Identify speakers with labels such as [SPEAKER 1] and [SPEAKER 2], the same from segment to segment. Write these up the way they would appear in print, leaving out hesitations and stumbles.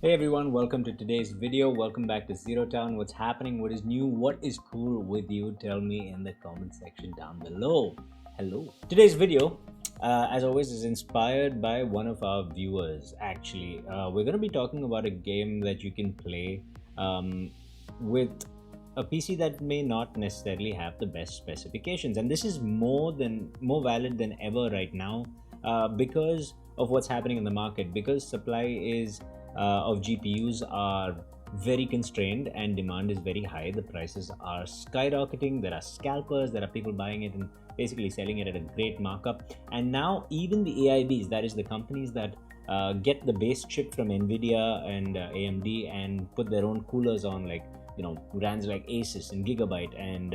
[SPEAKER 1] Hey everyone, welcome to today's video. Welcome back to Zero Town. What's happening? What is new? What is cool with you? Tell me in the comment section down below. Hello. Today's video, as always, is inspired by one of our viewers. Actually, we're going to be talking about a game that you can play with a PC that may not necessarily have the best specifications, and this is more valid than ever right now because of what's happening in the market. Because supply is of GPUs are very constrained and demand is very high. The prices are skyrocketing. There are scalpers. There are people buying it and basically selling it at a great markup. And now even the AIBs, that is the companies that get the base chip from Nvidia and AMD and put their own coolers on, like brands like Asus and Gigabyte and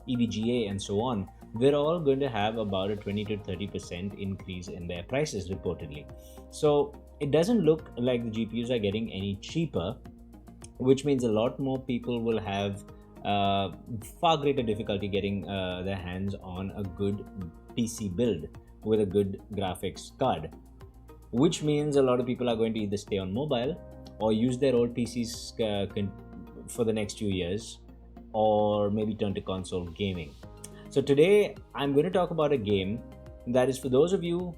[SPEAKER 1] EVGA and so on, we're all going to have about a 20 to 30% increase in their prices reportedly. So it doesn't look like the GPUs are getting any cheaper, which means a lot more people will have far greater difficulty getting their hands on a good PC build with a good graphics card, which means a lot of people are going to either stay on mobile or use their old PCs for the next few years, or maybe turn to console gaming. So today I'm going to talk about a game that is for those of you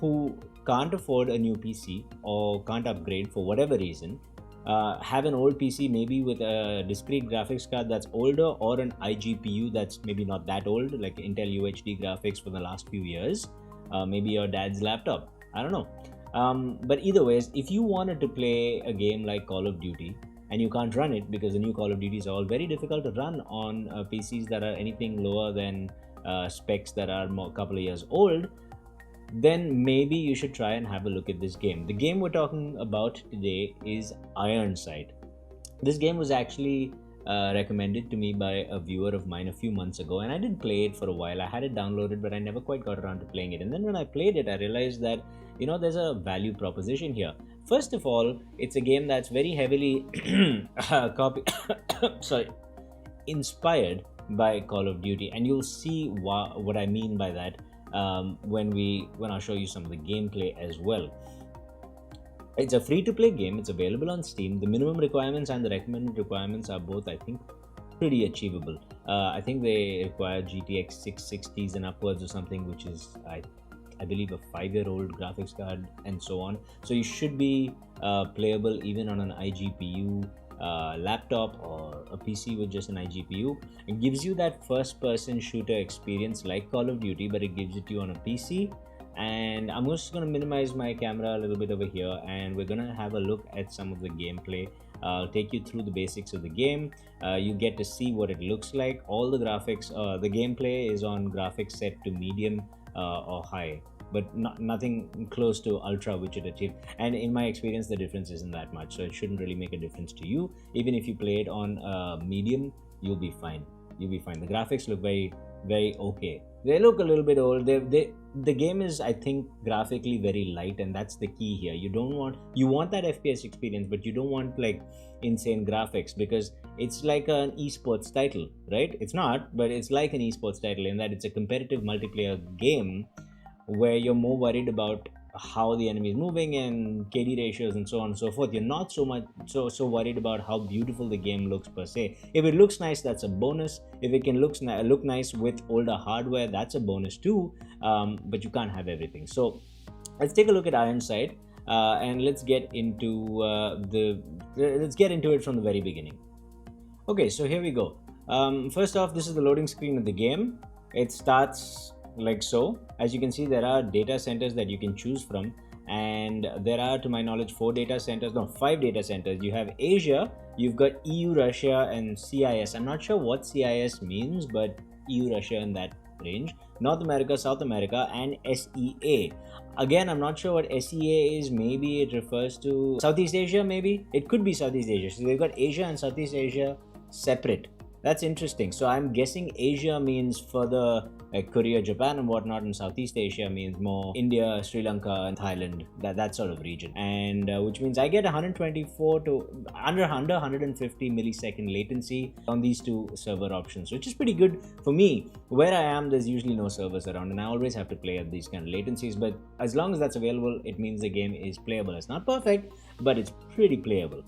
[SPEAKER 1] who can't afford a new PC or can't upgrade for whatever reason, have an old PC maybe with a discrete graphics card that's older, or an iGPU that's maybe not that old, like Intel UHD graphics for the last few years, maybe your dad's laptop, I don't know. But either ways, if you wanted to play a game like Call of Duty and you can't run it because the new Call of Duties are all very difficult to run on PCs that are anything lower than specs that are a couple of years old, then maybe you should try and have a look at this game. The game we're talking about today is IRONSIGHT. This game was actually recommended to me by a viewer of mine a few months ago, and I did play it for a while. I had it downloaded, but I never quite got around to playing it. And then when I played it, I realized that there's a value proposition here. First of all, it's a game that's very heavily inspired by Call of Duty, and you'll see what I mean by that when I show you some of the gameplay as well. It's a free-to-play game. It's available on Steam. The minimum requirements and the recommended requirements are both, I think, pretty achievable. I think they require GTX 660s and upwards or something, which is, I believe, a 5-year-old graphics card and so on. So you should be playable even on an iGPU laptop or a PC with just an iGPU. It gives you that first-person shooter experience like Call of Duty, but it gives it to you on a PC. And I'm just going to minimize my camera a little bit over here, and we're going to have a look at some of the gameplay. I'll take you through the basics of the game. You get to see what it looks like. All the graphics, the gameplay is on graphics set to medium or high, but nothing close to ultra, which it achieved. And in my experience, the difference isn't that much, so it shouldn't really make a difference to you. Even if you play it on medium, you'll be fine. You'll be fine. The graphics look very, very okay. They look a little bit old. The game is, I think, graphically very light, and that's the key here. You want that FPS experience, but you don't want like insane graphics, because it's like an esports title, right? It's not, but it's like an esports title in that it's a competitive multiplayer game where you're more worried about how the enemy is moving and KD ratios and so on and so forth. You're not so worried about how beautiful the game looks per se. If it looks nice, that's a bonus. If it can look nice with older hardware, that's a bonus too. But you can't have everything. So let's take a look at IRONSIGHT and let's get into it from the very beginning. Okay, so here we go. First off, this is the loading screen of the game. It starts like so. As you can see, there are data centers that you can choose from, and there are, to my knowledge, 5 data centers. You have Asia, you've got EU, Russia, and CIS. I'm not sure what CIS means, but EU, Russia in that range. North America, South America, and SEA. Again, I'm not sure what SEA is. Maybe it refers to Southeast Asia, maybe? It could be Southeast Asia. So they've got Asia and Southeast Asia separate. That's interesting. So I'm guessing Asia means further like Korea, Japan and whatnot, and Southeast Asia means more India, Sri Lanka and Thailand, that sort of region. And which means I get 124 to under 150 millisecond latency on these two server options, which is pretty good for me. Where I am, there's usually no servers around and I always have to play at these kind of latencies, but as long as that's available, it means the game is playable. It's not perfect, but it's pretty playable.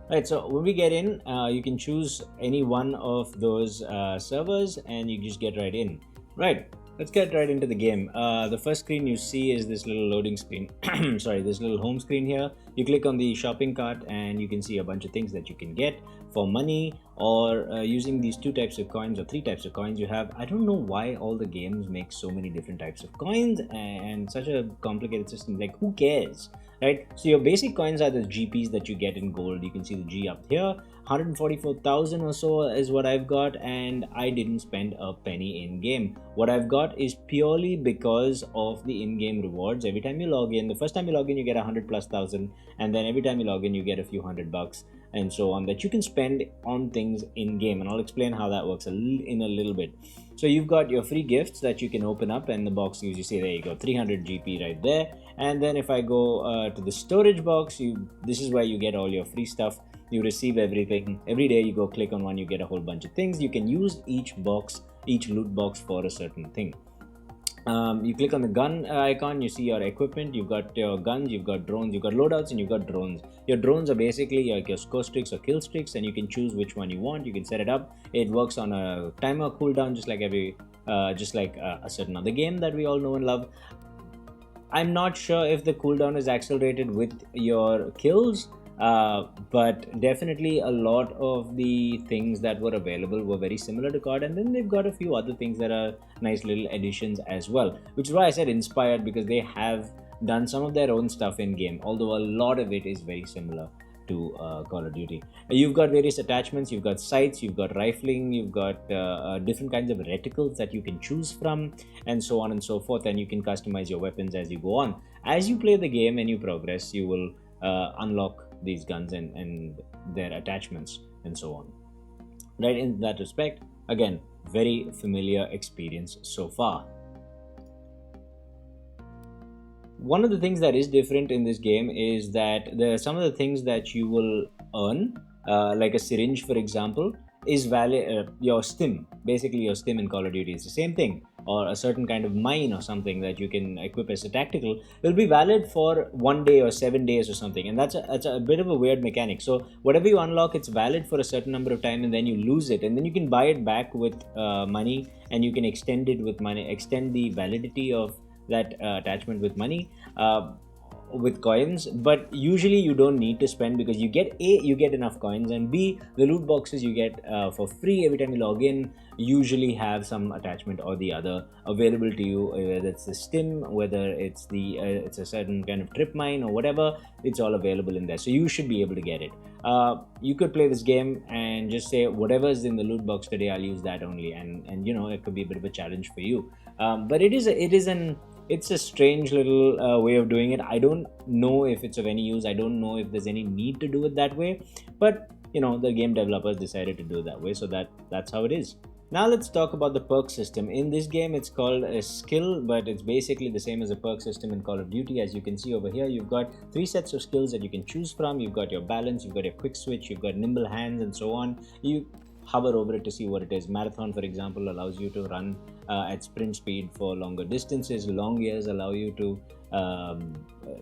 [SPEAKER 1] Right, so when we get in, you can choose any one of those servers and you just get right in. Right, let's get right into the game. The first screen you see is this little loading screen. Sorry, this little home screen here. You click on the shopping cart and you can see a bunch of things that you can get for money, or using these 2 types of coins or 3 types of coins you have. I don't know why all the games make so many different types of coins and such a complicated system. Like, who cares? Right, so your basic coins are the GPs that you get in gold. You can see the G up here. 144,000 or so is what I've got, and I didn't spend a penny in game. What I've got is purely because of the in-game rewards. Every time you log in, the first time you log in you get 100,000+, and then every time you log in you get a few $100 and so on that you can spend on things in game, and I'll explain how that works in a little bit. So you've got your free gifts that you can open up, and the box gives you, see, there you go, 300 GP right there. And then if I go to the storage box, this is where you get all your free stuff. You receive everything. Every day you go click on one, you get a whole bunch of things. You can use each loot box for a certain thing. You click on the gun icon, you see your equipment. You've got your guns, you've got drones, you've got loadouts, and you've got drones. Your drones are basically like your score streaks or kill streaks, and you can choose which one you want. You can set it up. It works on a timer cooldown, just like a certain other game that we all know and love. I'm not sure if the cooldown is accelerated with your kills, but definitely a lot of the things that were available were very similar to COD, and then they've got a few other things that are nice little additions as well, which is why I said inspired, because they have done some of their own stuff in game, although a lot of it is very similar to Call of Duty. You've got various attachments, you've got sights, you've got rifling, you've got different kinds of reticles that you can choose from, and so on and so forth, and you can customize your weapons as you go on. As you play the game and you progress, you will unlock these guns and their attachments and so on. Right, in that respect, again, very familiar experience so far. One of the things that is different in this game is that there are some of the things that you will earn, like a syringe, for example, is valid. Your stim, basically your stim in Call of Duty is the same thing, or a certain kind of mine or something that you can equip as a tactical will be valid for 1 day or 7 days or something, and that's a bit of a weird mechanic. So whatever you unlock, it's valid for a certain number of time, and then you lose it, and then you can buy it back with money, and you can extend it with money, extend the validity of that attachment with money, with coins. But usually you don't need to spend, because you get enough coins, and B, the loot boxes you get for free every time you log in usually have some attachment or the other available to you, whether it's the stim, whether it's it's a certain kind of trip mine or whatever. It's all available in there, so you should be able to get it. You could play this game and just say whatever's in the loot box today, I'll use that only, and you know, it could be a bit of a challenge for you. But it's a strange little way of doing it. I don't know if it's of any use. I don't know if there's any need to do it that way, but you know, the game developers decided to do it that way, so that's how it is. Now let's talk about the perk system. In this game it's called a skill, but it's basically the same as a perk system in Call of Duty. As you can see over here, you've got 3 sets of skills that you can choose from. You've got your balance, you've got your quick switch, you've got nimble hands, and so on. You hover over it to see what it is. Marathon, for example, allows you to run at sprint speed for longer distances. Long ears allow you to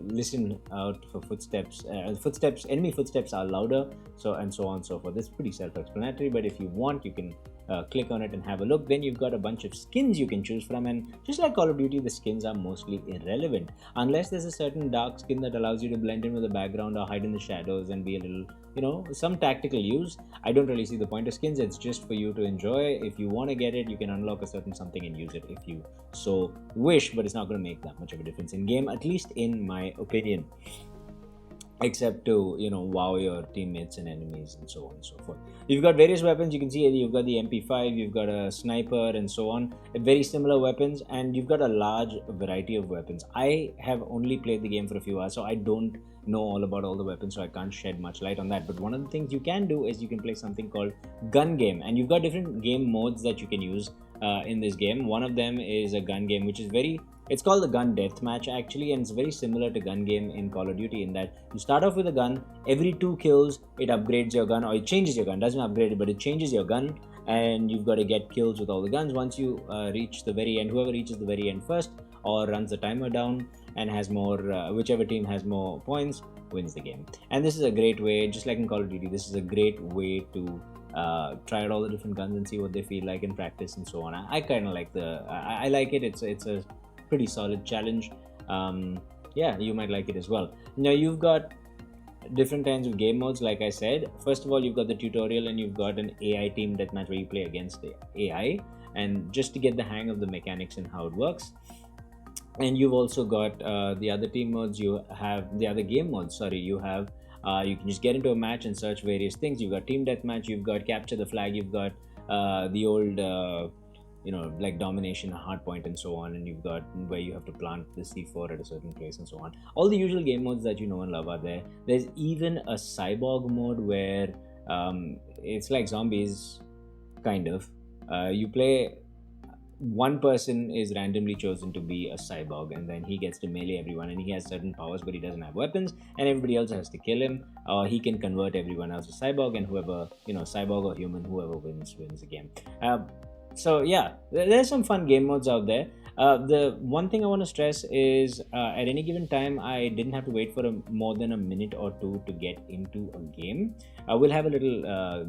[SPEAKER 1] listen out for footsteps. Enemy footsteps are louder, so on and so forth. It's pretty self-explanatory, but if you want, you can click on it and have a look. Then you've got a bunch of skins you can choose from, and just like Call of Duty, the skins are mostly irrelevant unless there's a certain dark skin that allows you to blend in with the background or hide in the shadows and be a little, you know, some tactical use. I don't really see the point of skins. It's just for you to enjoy. If you want to get it, you can unlock a certain something and use it if you so wish, but it's not going to make that much of a difference in game, at least in my opinion, except to, you know, wow your teammates and enemies and so on and so forth. You've got various weapons. You can see you've got the MP5, you've got a sniper, and so on. Very similar weapons, and you've got a large variety of weapons. I have only played the game for a few hours, so I don't know all about all the weapons, so I can't shed much light on that. But one of the things you can do is you can play something called gun game, and you've got different game modes that you can use in this game. One of them is a gun game, which is it's called the gun deathmatch actually, and it's very similar to gun game in Call of Duty in that you start off with a gun. Every 2 kills it upgrades your gun, or it changes your gun. Doesn't upgrade it, but it changes your gun, and you've got to get kills with all the guns. Once you reach the very end, whoever reaches the very end first or runs the timer down and has more, whichever team has more points, wins the game. And this is a great way, just like in Call of Duty, this is a great way to try out all the different guns and see what they feel like in practice and so on. I kind of like I like it. It's a pretty solid challenge. Yeah, you might like it as well. Now you've got different kinds of game modes. Like I said, first of all, you've got the tutorial, and you've got an AI team deathmatch where you play against the AI, and just to get the hang of the mechanics and how it works. And you've also got the other team modes. You have the other game modes. Sorry, you have you can just get into a match and search various things. You've got team deathmatch. You've got capture the flag. You've got the old like domination, hardpoint, and so on. And you've got where you have to plant the C4 at a certain place and so on. All the usual game modes that you know and love are there. There's even a cyborg mode where it's like zombies, kind of. You play. One person is randomly chosen to be a cyborg, and then he gets to melee everyone, and he has certain powers, but he doesn't have weapons, and everybody else has to kill him. He can convert everyone else to cyborg, and whoever, cyborg or human, whoever wins the game. So yeah, there's some fun game modes out there. The one thing I want to stress is at any given time, I didn't have to wait for more than a minute or two to get into a game. We'll have a little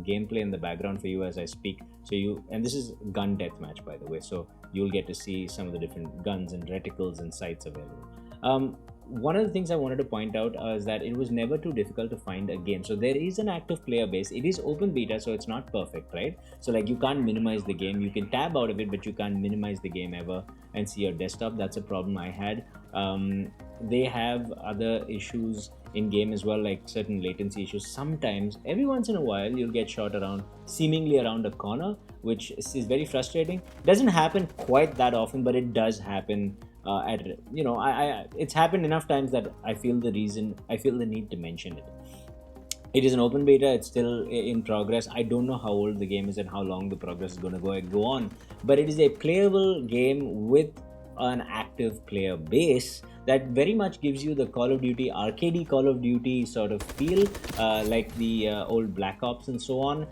[SPEAKER 1] gameplay in the background for you as I speak. And this is gun deathmatch, by the way, so you'll get to see some of the different guns and reticles and sights available. One of the things I wanted to point out is that it was never too difficult to find a game. So there is an active player base. It is open beta, so it's not perfect, right? So like you can't minimize the game. You can tab out of it, but you can't minimize the game ever and see your desktop. That's a problem I had. They have other issues in game as well, like certain latency issues. Sometimes, every once in a while, you'll get shot around, seemingly around a corner, which is very frustrating. Doesn't happen quite that often, but it does happen. It's happened enough times that I feel the need to mention it. It is an open beta. It's still in progress. I don't know how old the game is and how long the progress is going to go on, but it is a playable game with an active player base that very much gives you the Call of Duty arcadey Call of Duty sort of feel, like the old Black Ops and so on.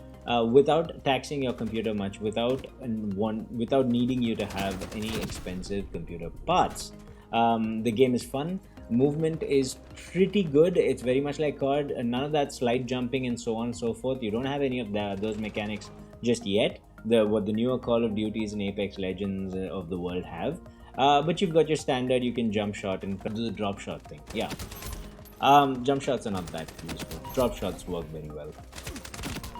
[SPEAKER 1] Without taxing your computer much, without needing you to have any expensive computer parts. The game is fun. Movement is pretty good. It's very much like COD, and none of that slide jumping and so on and so forth. You don't have any of those mechanics just yet. What the newer Call of Duties and Apex Legends of the world have. But you've got your standard. You can jump shot and do the drop shot thing. Yeah, jump shots are not that useful. Drop shots work very well.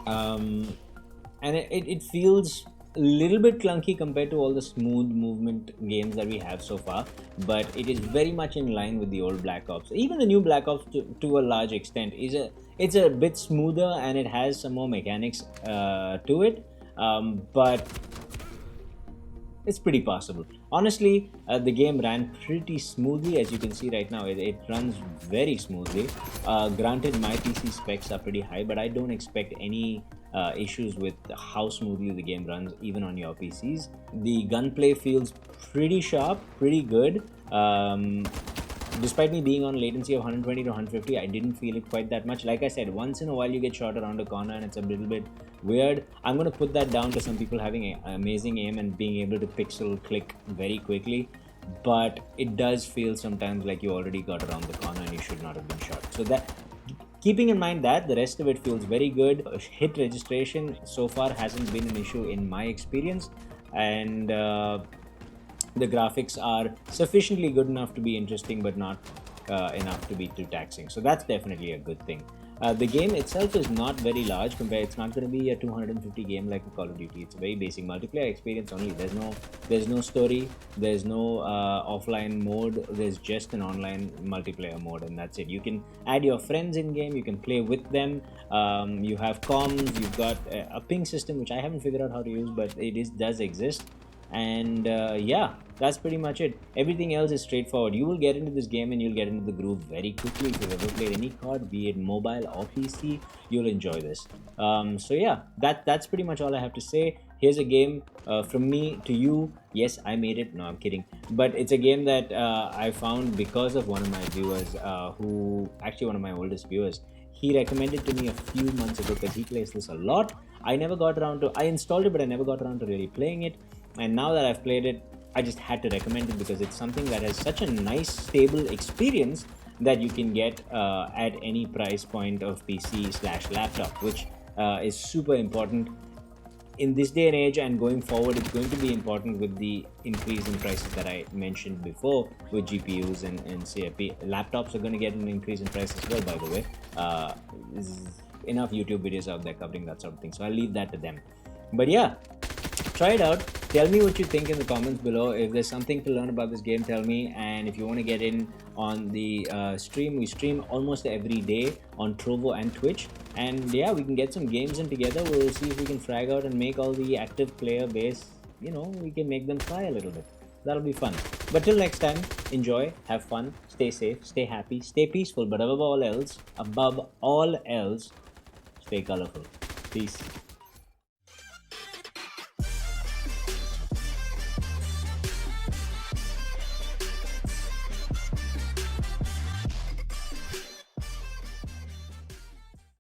[SPEAKER 1] And it feels a little bit clunky compared to all the smooth movement games that we have so far, but it is very much in line with the old Black Ops. Even the new Black Ops to a large extent it's a bit smoother, and it has some more mechanics to it, but it's pretty passable. Honestly, the game ran pretty smoothly. As you can see right now, it runs very smoothly. Granted, my PC specs are pretty high, but I don't expect any issues with how smoothly the game runs, even on your PCs. The gunplay feels pretty sharp, pretty good. Despite me being on latency of 120 to 150, I didn't feel it quite that much. Like I said, once in a while you get shot around a corner and it's a little bit weird. I'm going to put that down to some people having amazing aim and being able to pixel click very quickly. But it does feel sometimes like you already got around the corner and you should not have been shot. So that, keeping in mind that, the rest of it feels very good. Hit registration so far hasn't been an issue in my experience. And the graphics are sufficiently good enough to be interesting, but not enough to be too taxing. So that's definitely a good thing. The game itself is not very large compared. It's not going to be a 250 game like a Call of Duty. It's a very basic multiplayer experience only. There's no story. There's no offline mode. There's just an online multiplayer mode, and that's it. You can add your friends in game. You can play with them. You have comms. You've got a ping system, which I haven't figured out how to use, but does exist. And yeah, that's pretty much it. Everything else is straightforward. You will get into this game and you'll get into the groove very quickly. If you've ever played any COD, be it mobile or PC, you'll enjoy this. So yeah, that's pretty much all I have to say. Here's a game from me to you. Yes, I made it. No, I'm kidding. But it's a game that I found because of one of my viewers, one of my oldest viewers. He recommended to me a few months ago because he plays this a lot. I installed it, but I never got around to really playing it. And now that I've played it, I just had to recommend it because it's something that has such a nice, stable experience that you can get at any price point of PC/laptop, which is super important in this day and age, and going forward it's going to be important with the increase in prices that I mentioned before with GPUs and CFP. Laptops are going to get an increase in price as well, by the way. There's enough YouTube videos out there covering that sort of thing, so I'll leave that to them. But yeah, try it out. Tell me what you think in the comments below. If there's something to learn about this game, tell me. And if you want to get in on the stream, we stream almost every day on Trovo and Twitch. And yeah, we can get some games in together. We'll see if we can frag out and make all the active player base, we can make them fly a little bit. That'll be fun. But till next time, enjoy, have fun, stay safe, stay happy, stay peaceful. But above all else, stay colorful. Peace.